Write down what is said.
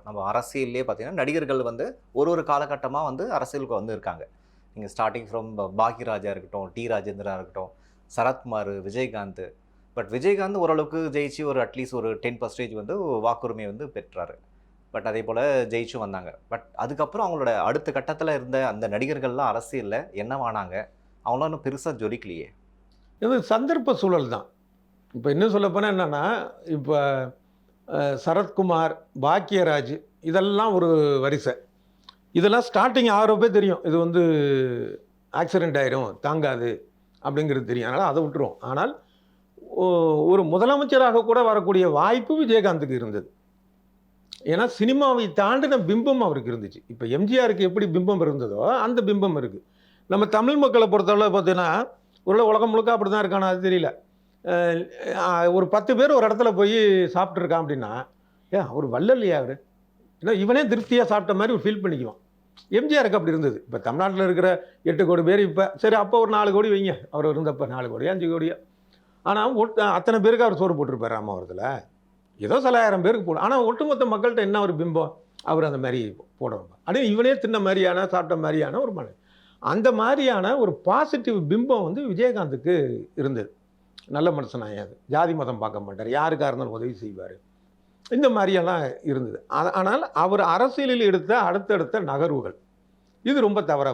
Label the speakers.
Speaker 1: நம்ம அரசியல்லே பார்த்தீங்கன்னா, நடிகர்கள் வந்து ஒரு காலகட்டமா வந்து அரசியலுக்கு வந்து இருக்காங்க. நீங்க ஸ்டார்ட்டிங் ஃப்ரம் பாக்யராஜா இருக்கட்டும், டி. ராஜேந்திரா இருக்கட்டும், சரத்குமார், விஜயகாந்த். பட் விஜயகாந்த் ஓரளவுக்கு ஜெயிச்சு ஒரு அட்லீஸ்ட் ஒரு 10% வந்து வாக்குரிமை வந்து பெற்றாரு. பட் அதேபோல ஜெயிச்சும் வந்தாங்க. பட் அதுக்கப்புறம் அவங்களோட அடுத்த கட்டத்தில இருந்த அந்த நடிகர்கள்லாம் அரசியல்ல என்னவானாங்க? அவங்களாம் இன்னும் பெருசா ஜொலிக்கலையே!
Speaker 2: இது சந்தர்ப்ப சூழல் தான். இப்ப இன்னும் சொல்லப்போனா என்னன்னா, இப்ப சரத்குமார், பாக்யராஜ் இதெல்லாம் ஒரு வரிசை. இதெல்லாம் ஸ்டார்ட்டிங் ஆகுறப்பவே தெரியும். இது வந்து ஆக்சிடென்ட் ஆயிரும், தாங்காது அப்படிங்கிறது தெரியும். அதனால அத விட்டுருவோம். ஆனால் ஒ ஒரு முதலமைச்சராக கூட வரக்கூடிய வாய்ப்பு விஜயகாந்துக்கு இருந்தது. ஏன்னா சினிமாவை தாண்டின பிம்பம் அவருக்கு இருந்துச்சு. இப்ப எம்ஜிஆருக்கு எப்படி பிம்பம் இருந்ததோ, அந்த பிம்பம் இருக்கு. நம்ம தமிழ் மக்கள பொறுத்தளவு பார்த்தீங்கன்னா, ஒருவேள உலகம் முழுக்க அப்படிதான் இருக்கானா அது தெரியல. ஒரு 10 பேர் ஒரு இடத்துல போய் சாப்பிட்டுருக்கான் அப்படின்னா, ஏன் அவரு வள்ளல்லையா அவரு? ஏன்னா இவனே திருப்தியா சாப்பிட்ட மாரி ஒரு ஃபீல் பண்ணிக்குவான். எம்ஜிஆருக்கு அப்படி இருந்தது. இப்ப தமிழ்நாட்டுல இருக்கிற 8,00,00,000 பேர் இப்ப சரி அப்ப ஒரு 4,00,00,000 வைங்க. அவர் இருந்தப்ப 4,00,00,000 5,00,00,000. ஆனா அத்தன பேருக்கு அவர் சோறு போட்டிருப்பாரு ராமாவரத்துல. ஏதோ சில 1000 பேருக்கு போடும். ஆனா ஒட்டுமொத்த மக்கள்கிட்ட என்ன ஒரு பிம்பம்? அவர் அந்த மாரி போடுவாங்க. அப்படியே இவனே தின்ன மாரியான, சாப்பிட்ட மாரியான ஒரு மனிதன். அந்த மாரியான ஒரு பாசிட்டிவ் பிம்பம் வந்து விஜயகாந்துக்கு இருந்தது. நல்ல மனுஷனாயாது. ஜாதி மதம் பார்க்க மாட்டார். யாருக்கா இருந்தாலும் உதவி செய்வாரு. இந்த மாரியெல்லாம் இருந்தது. ஆனால் அவர் அரசியலில் எடுத்த அடுத்தடுத்த நகர்வுகள், இது ரொம்ப தவறா